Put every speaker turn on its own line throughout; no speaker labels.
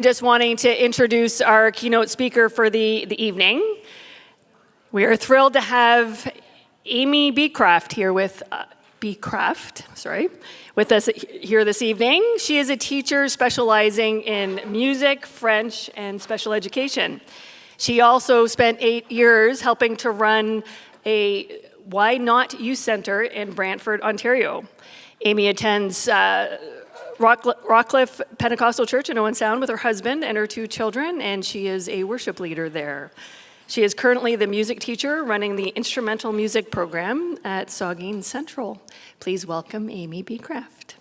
Just wanting to introduce our keynote speaker for the evening. We are thrilled to have Amy Beecraft here with with us here this evening. She is a teacher specializing in music, French, and special education. She also spent 8 years helping to run a Why Not Youth Center in Brantford, Ontario. Amy attends Rockcliffe Pentecostal Church in Owen Sound with her husband and her 2 children, and she is a worship leader there. She is currently the music teacher running the instrumental music program at Saugeen Central. Please welcome Amy Beecraft.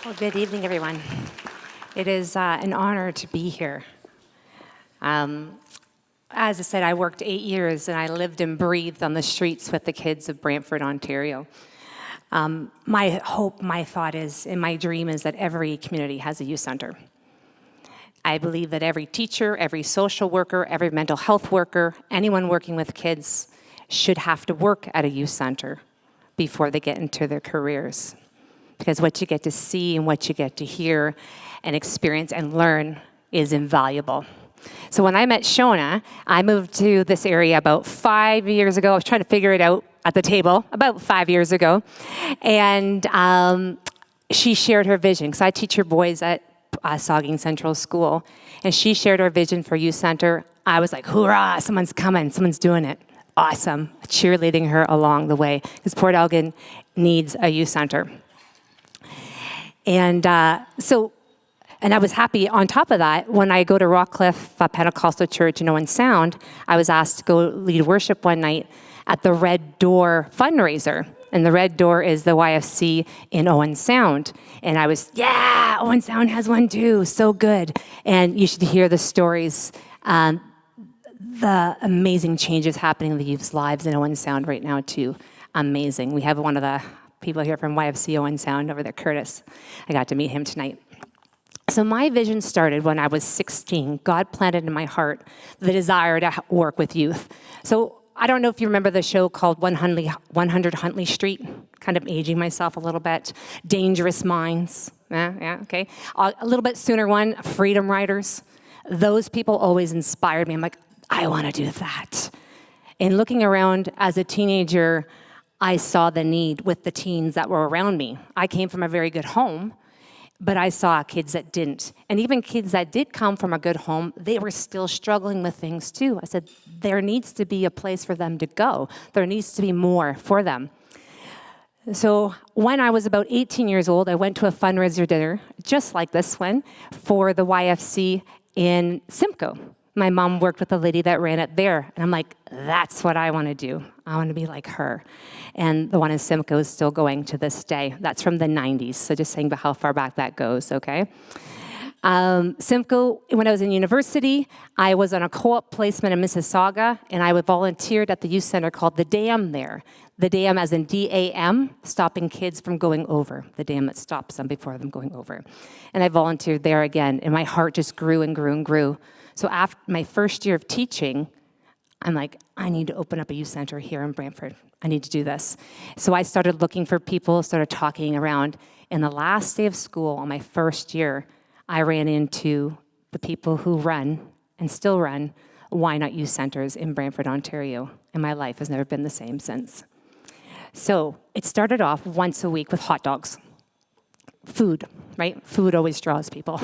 Well, good evening, everyone. It is an honor to be here. As I said, I worked 8 years and I lived and breathed on the streets with the kids of Brantford, Ontario. My hope, my thought is, and my dream is that every community has a youth center. I believe that every teacher, every social worker, every mental health worker, anyone working with kids should have to work at a youth center before they get into their careers. Because what you get to see and what you get to hear and experience and learn is invaluable. So when I met Shona, I moved to this area about 5 years ago. I was trying to figure it out at the table about 5 years ago. And she shared her vision, because I teach her boys at Saugeen Central School. And she shared her vision for youth center. I was like, hoorah, someone's coming, someone's doing it. Awesome. Cheerleading her along the way, because Port Elgin needs a youth center. And and I was happy on top of that, when I go to Rockcliffe Pentecostal Church in Owen Sound, I was asked to go lead worship one night at the Red Door fundraiser. And the Red Door is the YFC in Owen Sound. And I was, yeah, Owen Sound has one too, so good. And you should hear the stories, the amazing changes happening in the youth's lives in Owen Sound right now too. Amazing. We have one of the people here from YFC Owen Sound over there, Curtis. I got to meet him tonight. So my vision started when I was 16. God planted in my heart the desire to work with youth. So I don't know if you remember the show called 100 Huntley Street, kind of aging myself a little bit. Dangerous Minds, okay. A little bit sooner one, Freedom Riders. Those people always inspired me. I'm like, I want to do that. And looking around as a teenager, I saw the need with the teens that were around me. I came from a very good home, but I saw kids that didn't. And even kids that did come from a good home, they were still struggling with things too. I said, there needs to be a place for them to go. There needs to be more for them. So when I was about 18 years old, I went to a fundraiser dinner, just like this one, for the YFC in Simcoe. My mom worked with a lady that ran it there. And I'm like, that's what I want to do. I want to be like her. And the one in Simcoe is still going to this day. That's from the 90s. So just saying about how far back that goes, okay? Simcoe, when I was in university, I was on a co-op placement in Mississauga, and I volunteered at the youth center called The Dam there. The Dam as in D-A-M, stopping kids from going over. The dam that stops them before them going over. And I volunteered there again, and my heart just grew and grew and grew. So after my first year of teaching, I'm like, I need to open up a youth center here in Brantford. I need to do this. So I started looking for people, started talking around. And the last day of school, on my first year, I ran into the people who run, and still run, Why Not Youth Centers in Brantford, Ontario. And my life has never been the same since. So it started off once a week with hot dogs. Food, right? Food always draws people.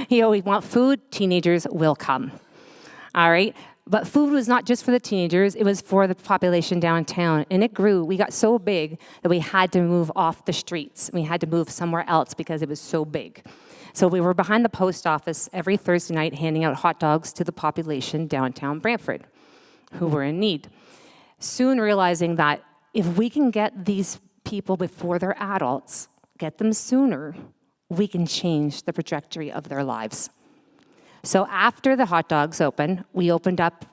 You always want food, teenagers will come. All right? But food was not just for the teenagers, it was for the population downtown. And it grew. We got so big that we had to move off the streets. We had to move somewhere else because it was so big. So we were behind the post office every Thursday night handing out hot dogs to the population downtown Brantford who were in need. Soon realizing that if we can get these people before they're adults, get them sooner, we can change the trajectory of their lives. So after the hot dogs opened, we opened up,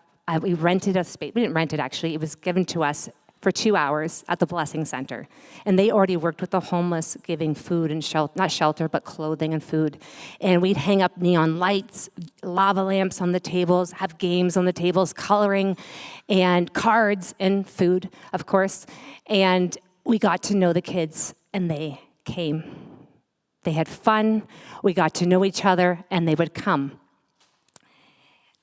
we rented a space. We didn't rent it, actually. It was given to us for 2 hours at the Blessing Center. And they already worked with the homeless, giving food and shelter, not shelter, but clothing and food. And we'd hang up neon lights, lava lamps on the tables, have games on the tables, coloring, and cards and food, of course. And we got to know the kids, and they came. They had fun. We got to know each other, and they would come.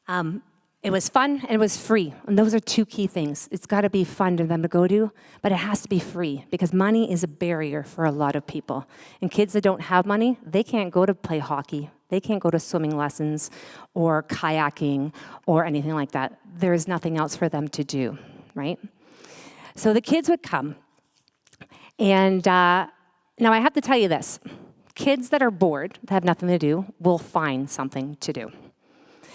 It was fun and it was free, and those are two key things. It's got to be fun for them to go to, but it has to be free because money is a barrier for a lot of people. And kids that don't have money, they can't go to play hockey. They can't go to swimming lessons or kayaking or anything like that. There's nothing else for them to do, right? So the kids would come, and now I have to tell you this. Kids that are bored, that have nothing to do, will find something to do.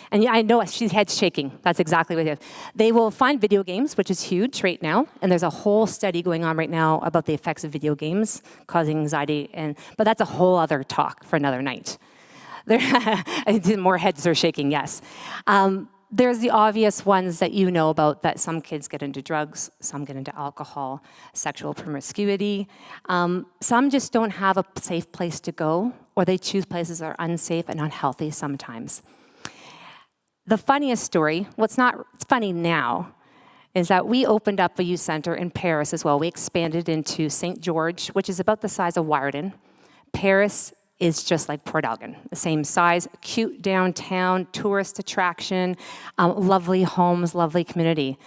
And yeah, I know she's head shaking. That's exactly what it is. They will find video games, which is huge right now. And there's a whole study going on right now about the effects of video games causing anxiety. But that's a whole other talk for another night. More heads are shaking, yes. There's the obvious ones that you know about, that some kids get into drugs, some get into alcohol, sexual promiscuity. Some just don't have a safe place to go, or they choose places that are unsafe and unhealthy sometimes. The funniest story, it's funny now, is that we opened up a youth center in Paris as well. We expanded into St. George, which is about the size of Wyerden. Paris is just like Port Elgin, the same size, cute downtown, tourist attraction, lovely homes, lovely community.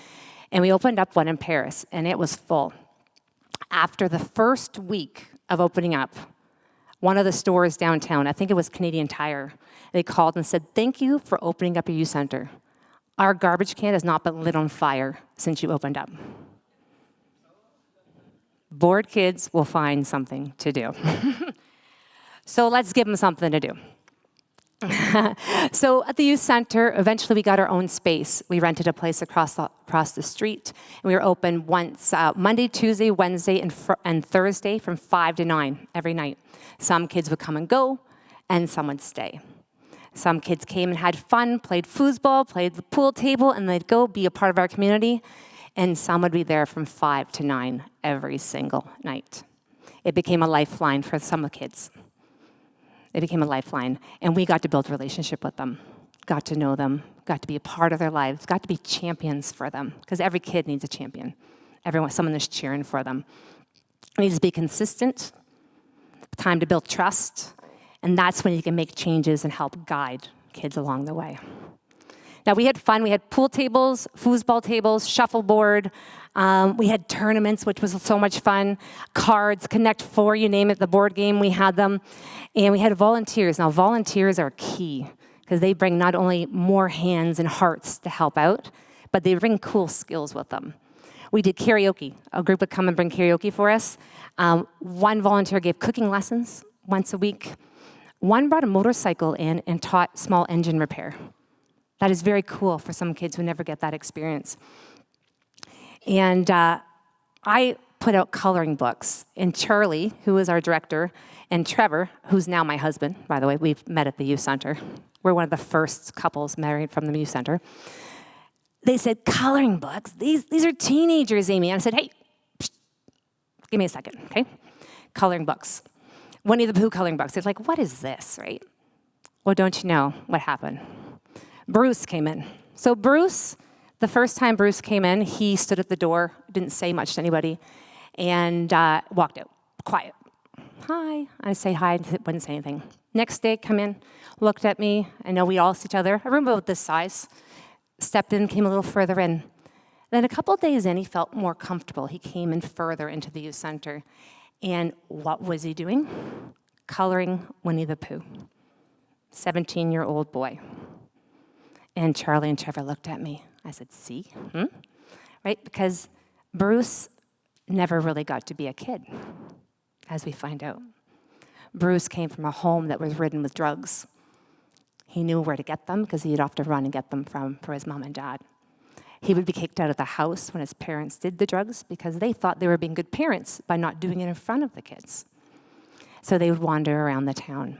And we opened up one in Paris, and it was full. After the first week of opening up, one of the stores downtown, I think it was Canadian Tire, they called and said, "Thank you for opening up your youth center. Our garbage can has not been lit on fire since you opened up." Bored kids will find something to do. So let's give them something to do. So at the youth center, eventually we got our own space. We rented a place across the street, and we were open once Monday, Tuesday, Wednesday, and Thursday from 5 to 9 every night. Some kids would come and go, and some would stay. Some kids came and had fun, played foosball, played the pool table, and they'd go be a part of our community. And some would be there from 5 to 9 every single night. It became a lifeline for some of the kids. It became a lifeline, and we got to build a relationship with them, got to know them, got to be a part of their lives, got to be champions for them, because every kid needs a champion. Someone is cheering for them. It needs to be consistent, time to build trust, and that's when you can make changes and help guide kids along the way. Now, we had fun. We had pool tables, foosball tables, shuffleboard. We had tournaments, which was so much fun. Cards, Connect Four, you name it, the board game, we had them. And we had volunteers. Now, volunteers are key because they bring not only more hands and hearts to help out, but they bring cool skills with them. We did karaoke. A group would come and bring karaoke for us. One volunteer gave cooking lessons once a week. One brought a motorcycle in and taught small engine repair. That is very cool for some kids who never get that experience. And I put out coloring books. And Charlie, who was our director, and Trevor, who's now my husband, by the way, we've met at the youth center. We're one of the first couples married from the youth center. They said, "Coloring books? These are teenagers, Amy." And I said, "Hey, give me a second, okay? Coloring books. Winnie the Pooh coloring books." They're like, "What is this," right? Well, don't you know what happened? Bruce came in. So Bruce, the first time Bruce came in, he stood at the door, didn't say much to anybody, and walked out, quiet. "Hi." I say hi, wouldn't say anything. Next day, come in, looked at me. I know we all see each other. A room about this size. Stepped in, came a little further in. Then a couple days in, he felt more comfortable. He came in further into the youth center. And what was he doing? Coloring Winnie the Pooh. 17-year-old boy. And Charlie and Trevor looked at me. I said, "See? Right? Because Bruce never really got to be a kid, as we find out. Bruce came from a home that was ridden with drugs. He knew where to get them because he'd have to run and get them for his mom and dad. He would be kicked out of the house when his parents did the drugs because they thought they were being good parents by not doing it in front of the kids. So they would wander around the town.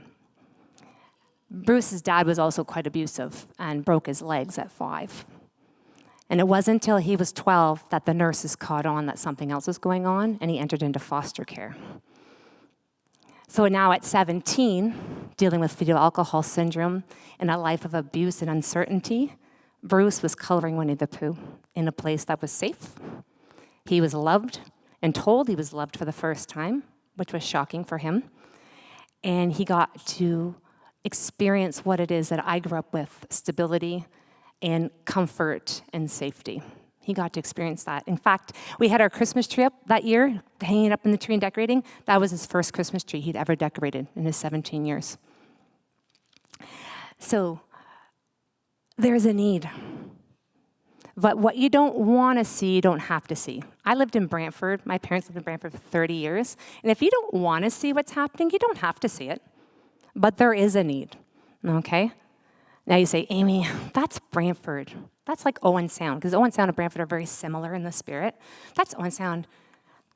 Bruce's dad was also quite abusive and broke his legs at 5. And it wasn't until he was 12 that the nurses caught on that something else was going on, and he entered into foster care. So now at 17, dealing with fetal alcohol syndrome and a life of abuse and uncertainty, Bruce was coloring Winnie the Pooh in a place that was safe. He was loved and told he was loved for the first time, which was shocking for him. and he got to experience what it is that I grew up with, stability and comfort and safety. He got to experience that. In fact, we had our Christmas tree up that year, hanging up in the tree and decorating. That was his first Christmas tree he'd ever decorated in his 17 years. So there's a need. But what you don't want to see, you don't have to see. I lived in Brantford. My parents lived in Brantford for 30 years. And if you don't want to see what's happening, you don't have to see it. But there is a need, okay? Now you say, Amy, that's Brantford. That's like Owen Sound, because Owen Sound and Brantford are very similar in the spirit. That's Owen Sound.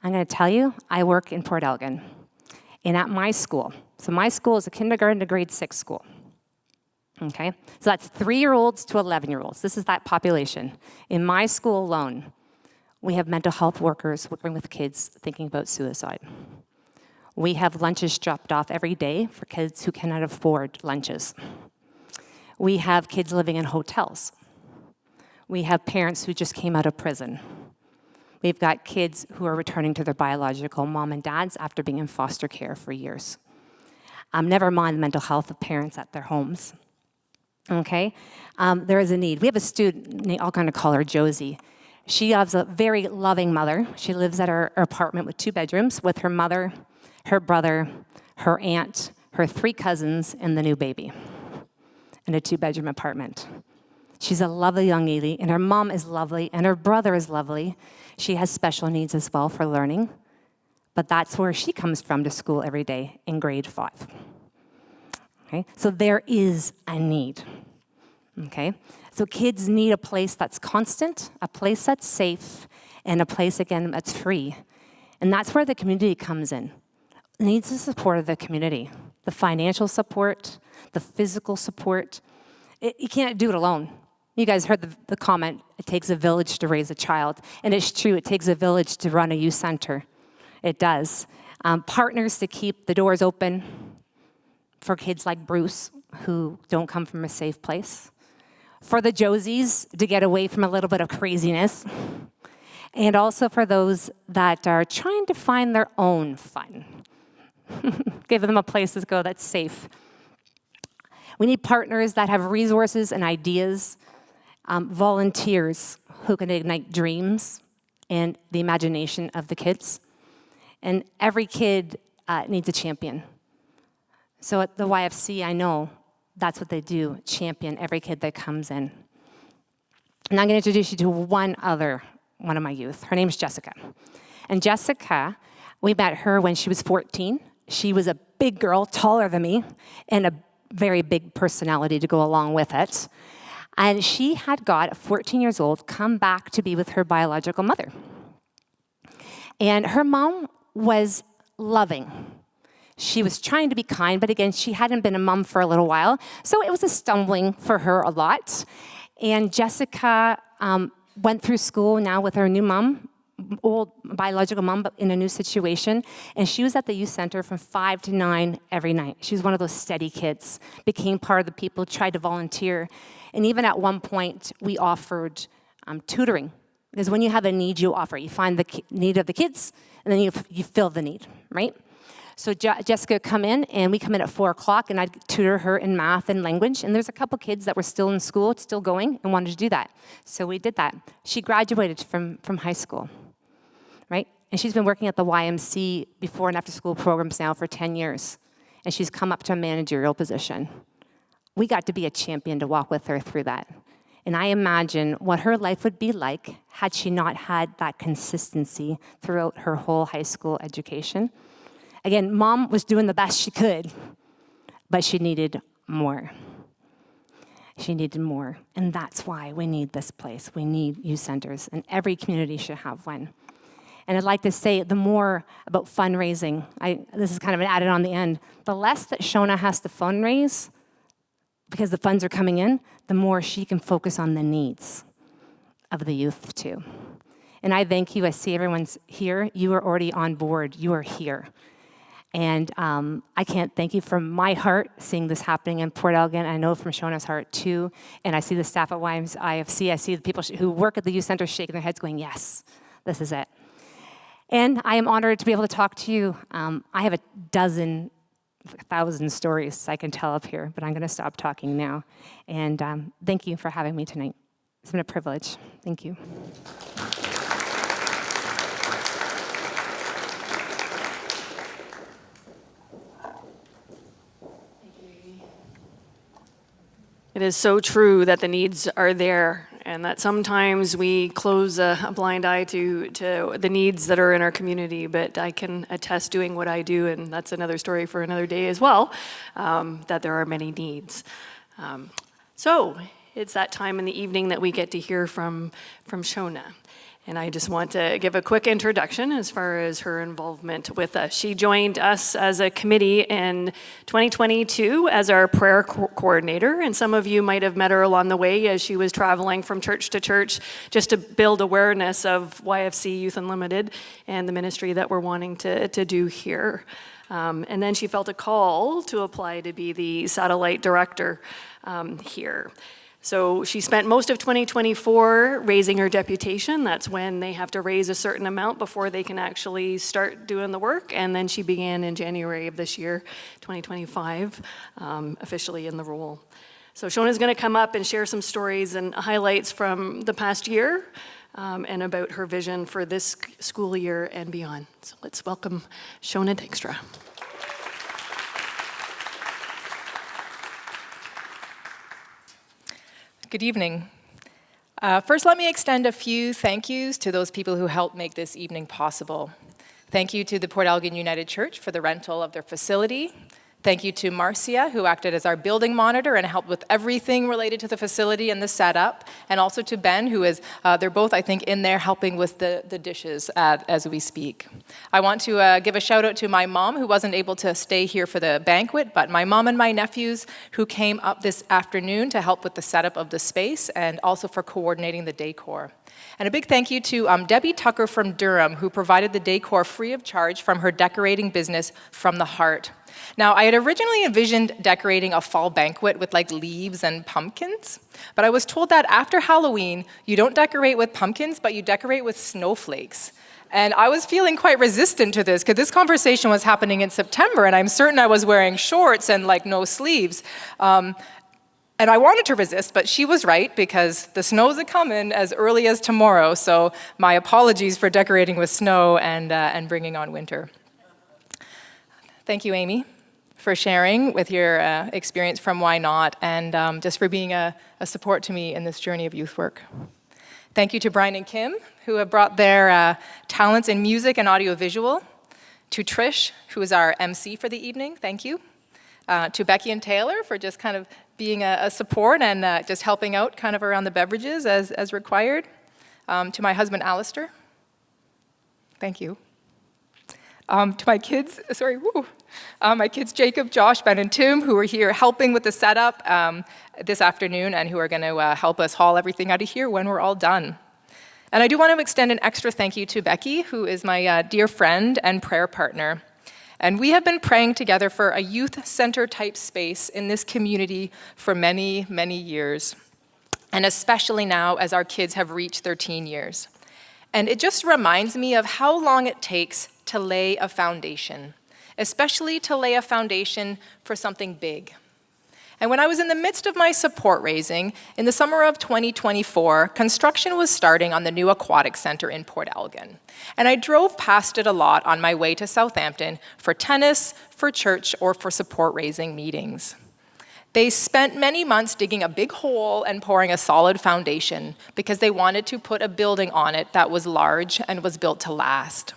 I'm going to tell you, I work in Port Elgin. And at my school, so my school is a kindergarten to grade 6 school. Okay? So that's 3-year-olds to 11-year-olds. This is that population. In my school alone, we have mental health workers working with kids thinking about suicide. We have lunches dropped off every day for kids who cannot afford lunches. We have kids living in hotels. We have parents who just came out of prison. We've got kids who are returning to their biological mom and dads after being in foster care for years. Never mind the mental health of parents at their homes. Okay? There is a need. We have a student, I'll kind of call her Josie. She has a very loving mother. She lives at her apartment with 2 bedrooms with her mother, her brother, her aunt, her 3 cousins, and the new baby in a 2-bedroom apartment. She's a lovely young lady, and her mom is lovely, and her brother is lovely. She has special needs as well for learning, but that's where she comes from to school every day in grade 5. Okay? So there is a need. Okay? So kids need a place that's constant, a place that's safe, and a place, again, that's free. And that's where the community comes in. It needs the support of the community, the financial support, the physical support. You can't do it alone. You guys heard the comment, it takes a village to raise a child. And it's true, it takes a village to run a youth center. It does. Partners to keep the doors open for kids like Bruce, who don't come from a safe place. For the Josies to get away from a little bit of craziness. And also for those that are trying to find their own fun. Give them a place to go that's safe. We need partners that have resources and ideas, volunteers who can ignite dreams and the imagination of the kids. And every kid needs a champion. So at the YFC, I know that's what they do, champion every kid that comes in. And I'm going to introduce you to one of my youth. Her name's Jessica. And Jessica, we met her when she was 14. She was a big girl, taller than me, and a very big personality to go along with it. And she had got, at 14 years old, come back to be with her biological mother. And her mom was loving. She was trying to be kind, but again, she hadn't been a mom for a little while, so it was a stumbling for her a lot. And Jessica went through school now with her new mom, old biological mom, but in a new situation. And she was at the youth center from 5 to 9 every night. She was one of those steady kids, became part of the people, tried to volunteer. And even at one point, we offered tutoring. Because when you have a need, you offer. You find the need of the kids, and then you fill the need, right? So Jessica would come in, and we come in at 4 o'clock, and I'd tutor her in math and language. And there's a couple kids that were still in school, still going, and wanted to do that. So we did that. She graduated from high school, right? And she's been working at the YMC before and after school programs now for 10 years. And she's come up to a managerial position. We got to be a champion to walk with her through that. And I imagine what her life would be like had she not had that consistency throughout her whole high school education. Again, mom was doing the best she could, but she needed more. She needed more. And that's why we need this place. We need youth centers, and every community should have one. And I'd like to say the more about fundraising, this is kind of an added on the end, the less that Shona has to fundraise, because the funds are coming in, the more she can focus on the needs of the youth too. And I thank you. I see everyone's here. You are already on board. You are here. And I can't thank you from my heart seeing this happening in Port Elgin. I know from Shona's heart too. And I see the staff at YFC. I see the people who work at the youth center shaking their heads going, yes, this is it. And I am honored to be able to talk to you. I have a dozen 1,000 stories I can tell up here, but I'm going to stop talking now. And thank you for having me tonight. It's been a privilege. Thank you.
It is so true that the needs are there, and that sometimes we close a blind eye to the needs that are in our community, but I can attest doing what I do, and that's another story for another day as well, that there are many needs. So it's that time in the evening that we get to hear from Shona. And I just want to give a quick introduction as far as her involvement with us. She joined us as a committee in 2022 as our prayer coordinator, and some of you might have met her along the way as she was traveling from church to church just to build awareness of YFC Youth Unlimited and the ministry that we're wanting to do here. And then she felt a call to apply to be the satellite director here. So she spent most of 2024 raising her deputation. That's when they have to raise a certain amount before they can actually start doing the work. And then she began in January of this year, 2025, officially in the role. So Shona's going to come up and share some stories and highlights from the past year and about her vision for this school year and beyond. So let's welcome Shona Dykstra.
Good evening. First, let me extend a few thank yous to those people who helped make this evening possible. Thank you to the Port Elgin United Church for the rental of their facility. Thank you to Marcia, who acted as our building monitor and helped with everything related to the facility and the setup. And also to Ben, who is, they're both, I think, in there helping with the dishes as we speak. I want to give a shout out to my mom, who wasn't able to stay here for the banquet, but my mom and my nephews who came up this afternoon to help with the setup of the space and also for coordinating the decor. And a big thank you to Debbie Tucker from Durham, who provided the decor free of charge from her decorating business From the Heart. Now, I had originally envisioned decorating a fall banquet with like leaves and pumpkins, but I was told that after Halloween, you don't decorate with pumpkins, but you decorate with snowflakes. And I was feeling quite resistant to this, because this conversation was happening in September, and I'm certain I was wearing shorts and like no sleeves. And I wanted to resist, but she was right, because the snow's a-coming as early as tomorrow, so my apologies for decorating with snow and bringing on winter. Thank you, Amy, for sharing with your experience from Why Not, and just for being a support to me in this journey of youth work. Thank you to Brian and Kim, who have brought their talents in music and audiovisual. To Trish, who is our MC for the evening, thank you. To Becky and Taylor for just kind of being a support and just helping out kind of around the beverages as required. To my husband, Alistair, thank you. To my kids, my kids, Jacob, Josh, Ben, and Tim, who are here helping with the setup this afternoon and who are going to help us haul everything out of here when we're all done. And I do want to extend an extra thank you to Becky, who is my dear friend and prayer partner. And we have been praying together for a youth center type space in this community for many, many years, and especially now as our kids have reached their teen years. And it just reminds me of how long it takes to lay a foundation, especially to lay a foundation for something big. And when I was in the midst of my support raising, in the summer of 2024, construction was starting on the new aquatic center in Port Elgin. And I drove past it a lot on my way to Southampton for tennis, for church, or for support raising meetings. They spent many months digging a big hole and pouring a solid foundation because they wanted to put a building on it that was large and was built to last.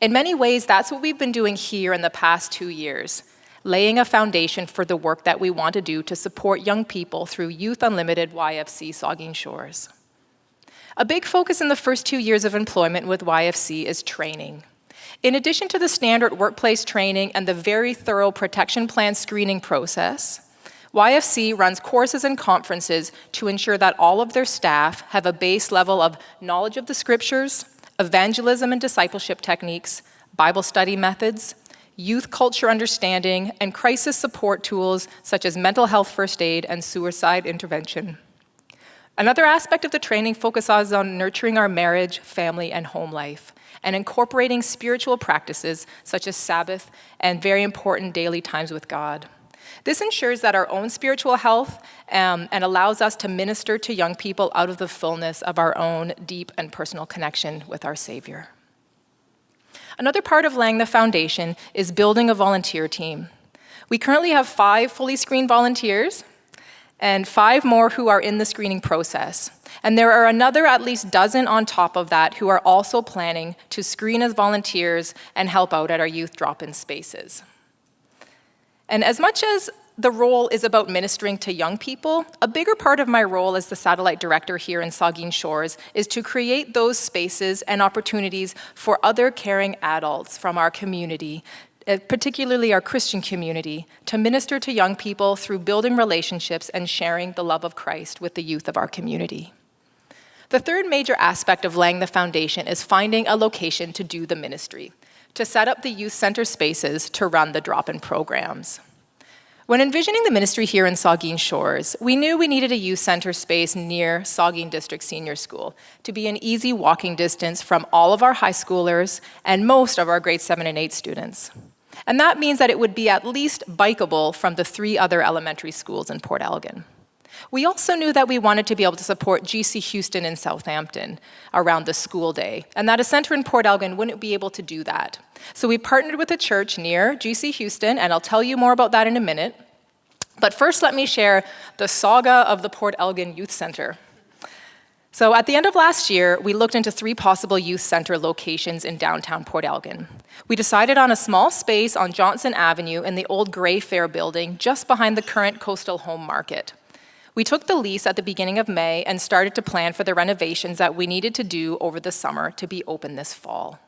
In many ways, that's what we've been doing here in the past 2 years, laying a foundation for the work that we want to do to support young people through Youth Unlimited YFC Saugeen Shores. A big focus in the first 2 years of employment with YFC is training. In addition to the standard workplace training and the very thorough protection plan screening process, YFC runs courses and conferences to ensure that all of their staff have a base level of knowledge of the scriptures, evangelism and discipleship techniques, Bible study methods, youth culture understanding, and crisis support tools such as mental health first aid and suicide intervention. Another aspect of the training focuses on nurturing our marriage, family, and home life. and incorporating spiritual practices such as Sabbath and very important daily times with God. This ensures that our own spiritual health and allows us to minister to young people out of the fullness of our own deep and personal connection with our Savior. Another part of laying the foundation is building a volunteer team. We currently have 5 fully screened volunteers and 5 more who are in the screening process. And there are another at least dozen on top of that who are also planning to screen as volunteers and help out at our youth drop-in spaces. And as much as the role is about ministering to young people, a bigger part of my role as the satellite director here in Saugeen Shores is to create those spaces and opportunities for other caring adults from our community, particularly our Christian community, to minister to young people through building relationships and sharing the love of Christ with the youth of our community. The third major aspect of laying the foundation is finding a location to do the ministry, to set up the youth center spaces to run the drop-in programs. When envisioning the ministry here in Saugeen Shores, we knew we needed a youth center space near Saugeen District Senior School to be an easy walking distance from all of our high schoolers and most of our grade 7 and 8 students. And that means that it would be at least bikeable from the 3 other elementary schools in Port Elgin. We also knew that we wanted to be able to support GC Houston in Southampton around the school day, and that a center in Port Elgin wouldn't be able to do that. So we partnered with a church near GC Houston, and I'll tell you more about that in a minute. But first, let me share the saga of the Port Elgin Youth Center. So at the end of last year, we looked into 3 possible youth center locations in downtown Port Elgin. We decided on a small space on Johnson Avenue in the old Grey Fair building just behind the current Coastal Home Market. We took the lease at the beginning of May and started to plan for the renovations that we needed to do over the summer to be open this fall.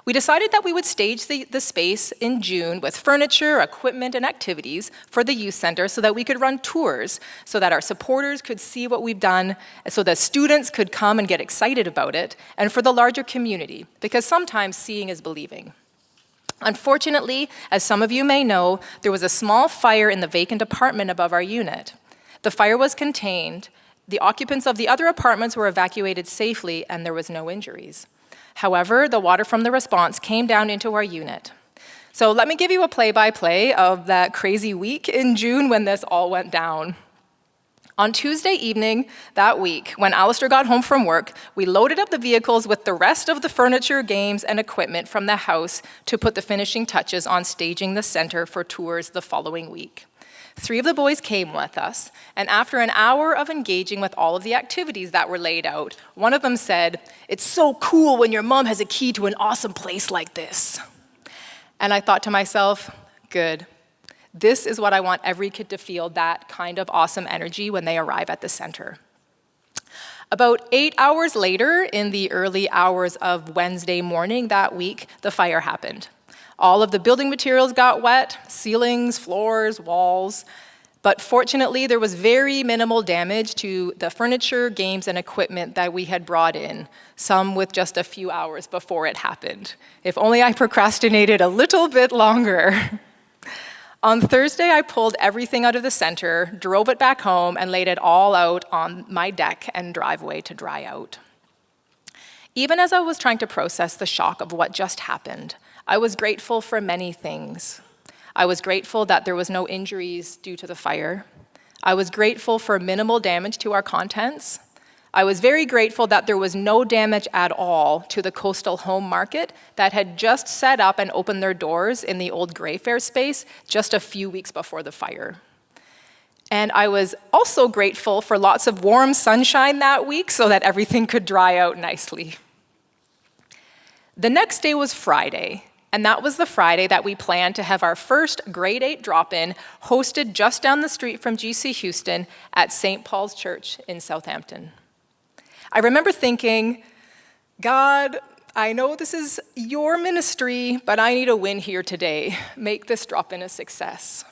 We decided that we would stage the space in June with furniture, equipment, and activities for the youth center so that we could run tours, so that our supporters could see what we've done, so that students could come and get excited about it, and for the larger community, because sometimes seeing is believing. Unfortunately, as some of you may know, there was a small fire in the vacant apartment above our unit. The fire was contained, the occupants of the other apartments were evacuated safely, and there was no injuries. However, the water from the response came down into our unit. So let me give you a play-by-play of that crazy week in June when this all went down. On Tuesday evening that week, when Alistair got home from work, we loaded up the vehicles with the rest of the furniture, games, and equipment from the house to put the finishing touches on staging the center for tours the following week. 3 of the boys came with us, and after an hour of engaging with all of the activities that were laid out, one of them said, "It's so cool when your mom has a key to an awesome place like this." And I thought to myself, good. This is what I want every kid to feel, that kind of awesome energy when they arrive at the center. About 8 hours later, in the early hours of Wednesday morning that week, the fire happened. All of the building materials got wet, ceilings, floors, walls, but fortunately there was very minimal damage to the furniture, games, and equipment that we had brought in, some with just a few hours before it happened. If only I procrastinated a little bit longer. On Thursday, I pulled everything out of the center, drove it back home, and laid it all out on my deck and driveway to dry out. Even as I was trying to process the shock of what just happened, I was grateful for many things. I was grateful that there was no injuries due to the fire. I was grateful for minimal damage to our contents. I was very grateful that there was no damage at all to the Coastal Home Market that had just set up and opened their doors in the old Grey Fair space just a few weeks before the fire. And I was also grateful for lots of warm sunshine that week so that everything could dry out nicely. The next day was Friday, and that was the Friday that we planned to have our first grade 8 drop-in hosted just down the street from GC Houston at St. Paul's Church in Southampton. I remember thinking, God, I know this is your ministry, but I need a win here today. Make this drop-in a success.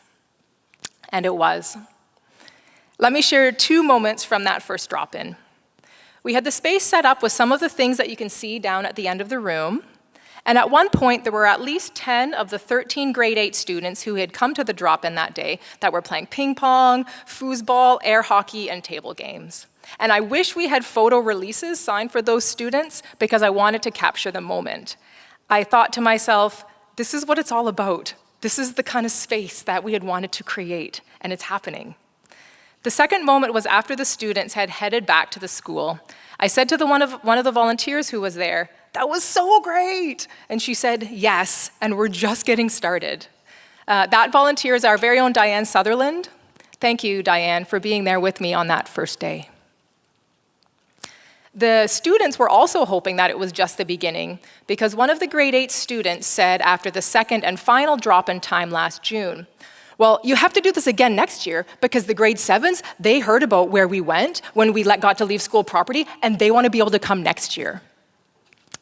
And it was. Let me share 2 moments from that first drop-in. We had the space set up with some of the things that you can see down at the end of the room. And at one point, there were at least 10 of the 13 grade 8 students who had come to the drop-in that day that were playing ping pong, foosball, air hockey, and table games. And I wish we had photo releases signed for those students because I wanted to capture the moment. I thought to myself, this is what it's all about. This is the kind of space that we had wanted to create, and it's happening. The second moment was after the students had headed back to the school. I said to one of the volunteers who was there, "That was so great!" And she said, "Yes, and we're just getting started." That volunteer is our very own Diane Sutherland. Thank you, Diane, for being there with me on that first day. The students were also hoping that it was just the beginning, because one of the grade 8 students said after the second and final drop-in time last June, "Well, you have to do this again next year because the grade 7s, they heard about where we went when we got to leave school property, and they want to be able to come next year."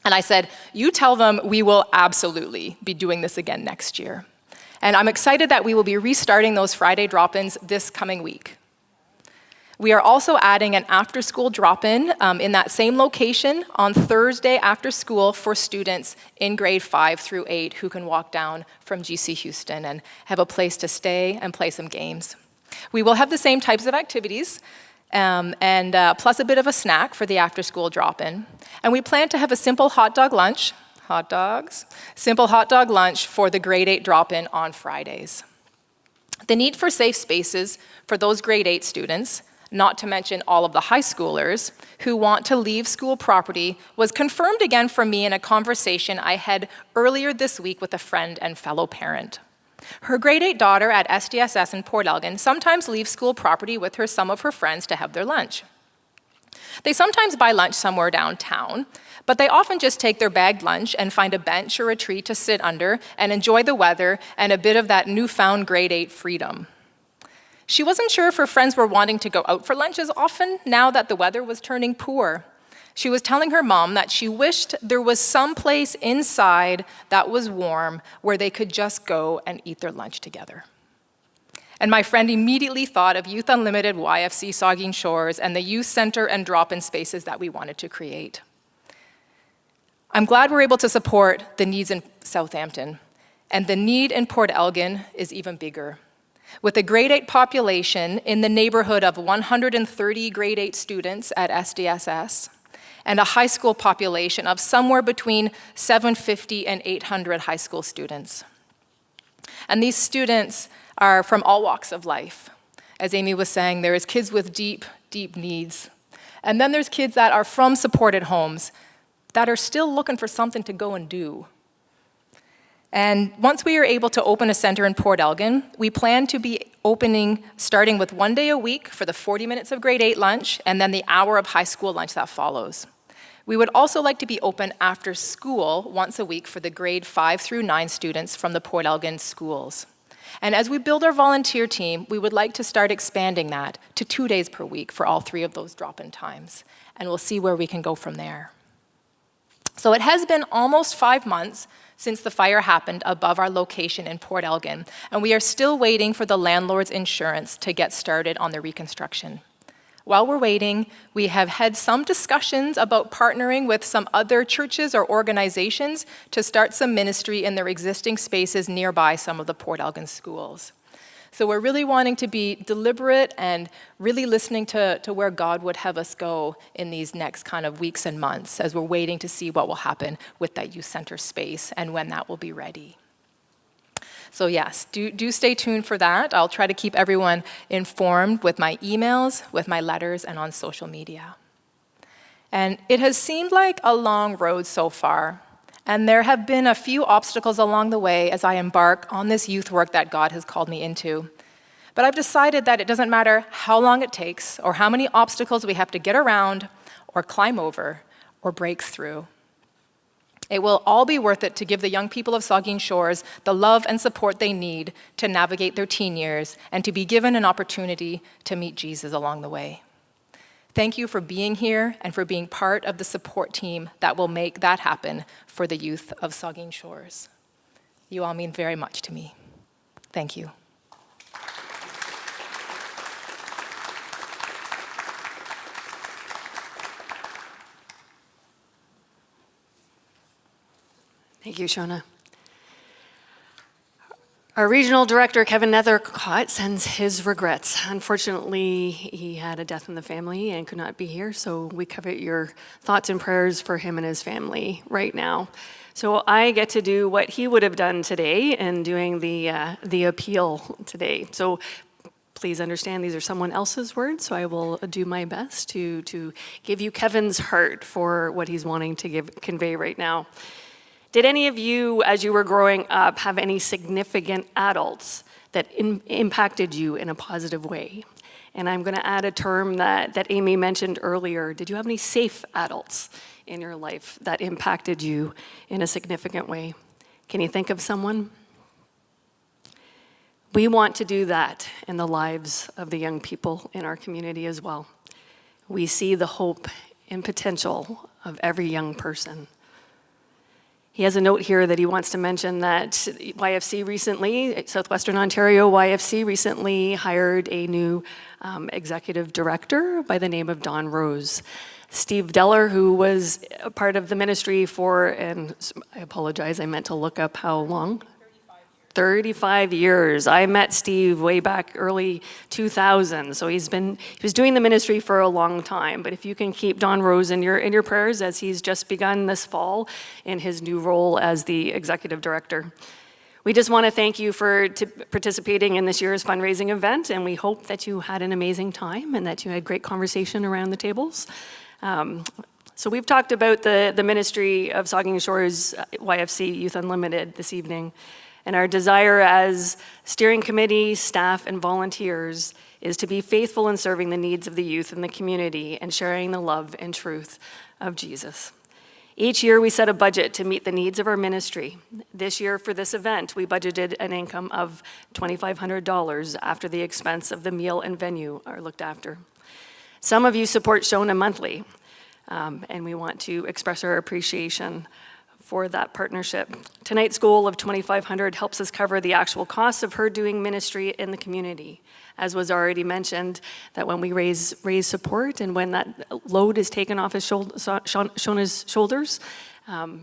And I said, "You tell them we will absolutely be doing this again next year." And I'm excited that we will be restarting those Friday drop-ins this coming week. We are also adding an after-school drop-in in that same location on Thursday after school for students in grade 5 through 8 who can walk down from GC Houston and have a place to stay and play some games. We will have the same types of activities plus a bit of a snack for the after-school drop-in. And we plan to have a simple hot dog lunch, simple hot dog lunch for the grade 8 drop-in on Fridays. The need for safe spaces for those grade 8 students, not to mention all of the high schoolers who want to leave school property, was confirmed again for me in a conversation I had earlier this week with a friend and fellow parent. Her grade 8 daughter at SDSS in Port Elgin sometimes leaves school property with some of her friends to have their lunch. They sometimes buy lunch somewhere downtown, but they often just take their bagged lunch and find a bench or a tree to sit under and enjoy the weather and a bit of that newfound grade 8 freedom. She wasn't sure if her friends were wanting to go out for lunch as often now that the weather was turning poor. She was telling her mom that she wished there was some place inside that was warm where they could just go and eat their lunch together. And my friend immediately thought of Youth Unlimited YFC Saugeen Shores and the youth center and drop-in spaces that we wanted to create. I'm glad we're able to support the needs in Southampton, and the need in Port Elgin is even bigger. With a grade 8 population in the neighborhood of 130 grade 8 students at SDSS, and a high school population of somewhere between 750 and 800 high school students. And these students are from all walks of life. As Amy was saying, there is kids with deep, deep needs. And then there's kids that are from supported homes that are still looking for something to go and do. And once we are able to open a center in Port Elgin, we plan to be opening starting with 1 day a week for the 40 minutes of grade 8 lunch and then the hour of high school lunch that follows. We would also like to be open after school once a week for the grade 5 through 9 students from the Port Elgin schools. And as we build our volunteer team, we would like to start expanding that to 2 days per week for all 3 of those drop-in times. And we'll see where we can go from there. So it has been almost 5 months since the fire happened above our location in Port Elgin, and we are still waiting for the landlord's insurance to get started on the reconstruction. While we're waiting, we have had some discussions about partnering with some other churches or organizations to start some ministry in their existing spaces nearby some of the Port Elgin schools. So we're really wanting to be deliberate and really listening to where God would have us go in these next kind of weeks and months as we're waiting to see what will happen with that youth center space and when that will be ready. So yes, do stay tuned for that. I'll try to keep everyone informed with my emails, with my letters, and on social media. And it has seemed like a long road so far. And there have been a few obstacles along the way as I embark on this youth work that God has called me into. But I've decided that it doesn't matter how long it takes or how many obstacles we have to get around or climb over or break through. It will all be worth it to give the young people of Saugeen Shores the love and support they need to navigate their teen years and to be given an opportunity to meet Jesus along the way. Thank you for being here and for being part of the support team that will make that happen for the youth of Saugeen Shores. You all mean very much to me. Thank you.
Thank you, Shona. Our regional director, Kevin Nethercott, sends his regrets. Unfortunately, he had a death in the family and could not be here, so we covet your thoughts and prayers for him and his family right now. So I get to do what he would have done today in doing the appeal today. So please understand these are someone else's words, so I will do my best to give you Kevin's heart for what he's wanting to convey right now. Did any of you, as you were growing up, have any significant adults that impacted you in a positive way? And I'm going to add a term that Amy mentioned earlier. Did you have any safe adults in your life that impacted you in a significant way? Can you think of someone? We want to do that in the lives of the young people in our community as well. We see the hope and potential of every young person. He has a note here that he wants to mention that YFC recently, Southwestern Ontario YFC recently hired a new executive director by the name of Don Rose. Steve Deller, who was a part of the ministry for, and I apologize, I meant to look up how long. 35 years. I met Steve way back early 2000, so he was doing the ministry for a long time. But if you can keep Don Rose in your prayers as he's just begun this fall in his new role as the executive director. We just want to thank you for participating in this year's fundraising event, and we hope that you had an amazing time and that you had great conversation around the tables. So we've talked about the ministry of Saugeen Shores YFC Youth Unlimited this evening. And our desire as steering committee, staff, and volunteers is to be faithful in serving the needs of the youth in the community and sharing the love and truth of Jesus. Each year we set a budget to meet the needs of our ministry. This year for this event, we budgeted an income of $2,500 after the expense of the meal and venue are looked after. Some of you support Shona monthly, and we want to express our appreciation for that partnership. Tonight's goal of $2,500 helps us cover the actual costs of her doing ministry in the community. As was already mentioned, that when we raise support and when that load is taken off Shona's shoulders,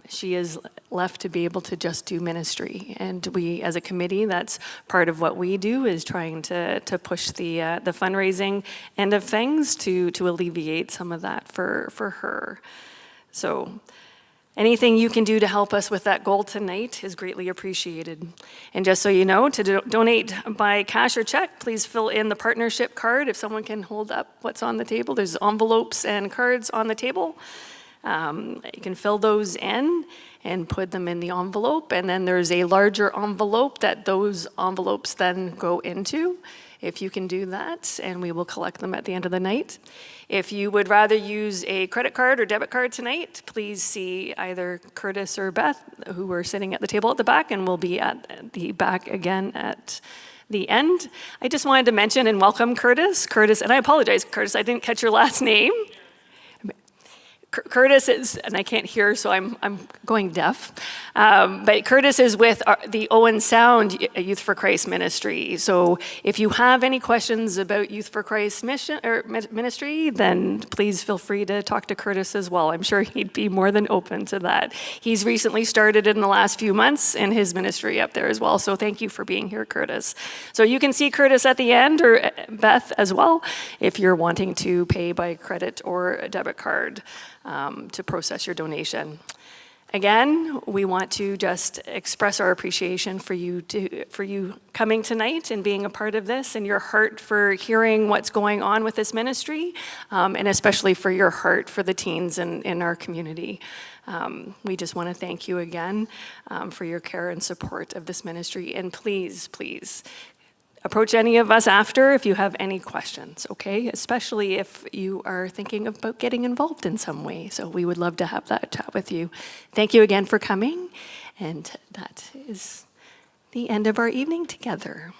she is left to be able to just do ministry. And we, as a committee, that's part of what we do, is trying to push the fundraising end of things to alleviate some of that for her. So anything you can do to help us with that goal tonight is greatly appreciated. And just so you know, to donate by cash or check, please fill in the partnership card. If someone can hold up what's on the table, there's envelopes and cards on the table. You can fill those in and put them in the envelope, and then there's a larger envelope that those envelopes then go into. If you can do that, and we will collect them at the end of the night. If you would rather use a credit card or debit card tonight, please see either Curtis or Beth, who are sitting at the table at the back, and will be at the back again at the end. I just wanted to mention and welcome Curtis, and I apologize, Curtis, I didn't catch your last name. Curtis is, and I can't hear, so I'm going deaf. But Curtis is with the Owen Sound Youth for Christ ministry. So if you have any questions about Youth for Christ ministry, then please feel free to talk to Curtis as well. I'm sure he'd be more than open to that. He's recently started in the last few months in his ministry up there as well. So thank you for being here, Curtis. So you can see Curtis at the end, or Beth as well, if you're wanting to pay by credit or a debit card. To process your donation. Again, we want to just express our appreciation for you coming tonight and being a part of this, and your heart for hearing what's going on with this ministry, and especially for your heart for the teens in our community. We just want to thank you again for your care and support of this ministry, and please, please, approach any of us after if you have any questions, okay? Especially if you are thinking about getting involved in some way. So we would love to have that chat with you. Thank you again for coming, and that is the end of our evening together.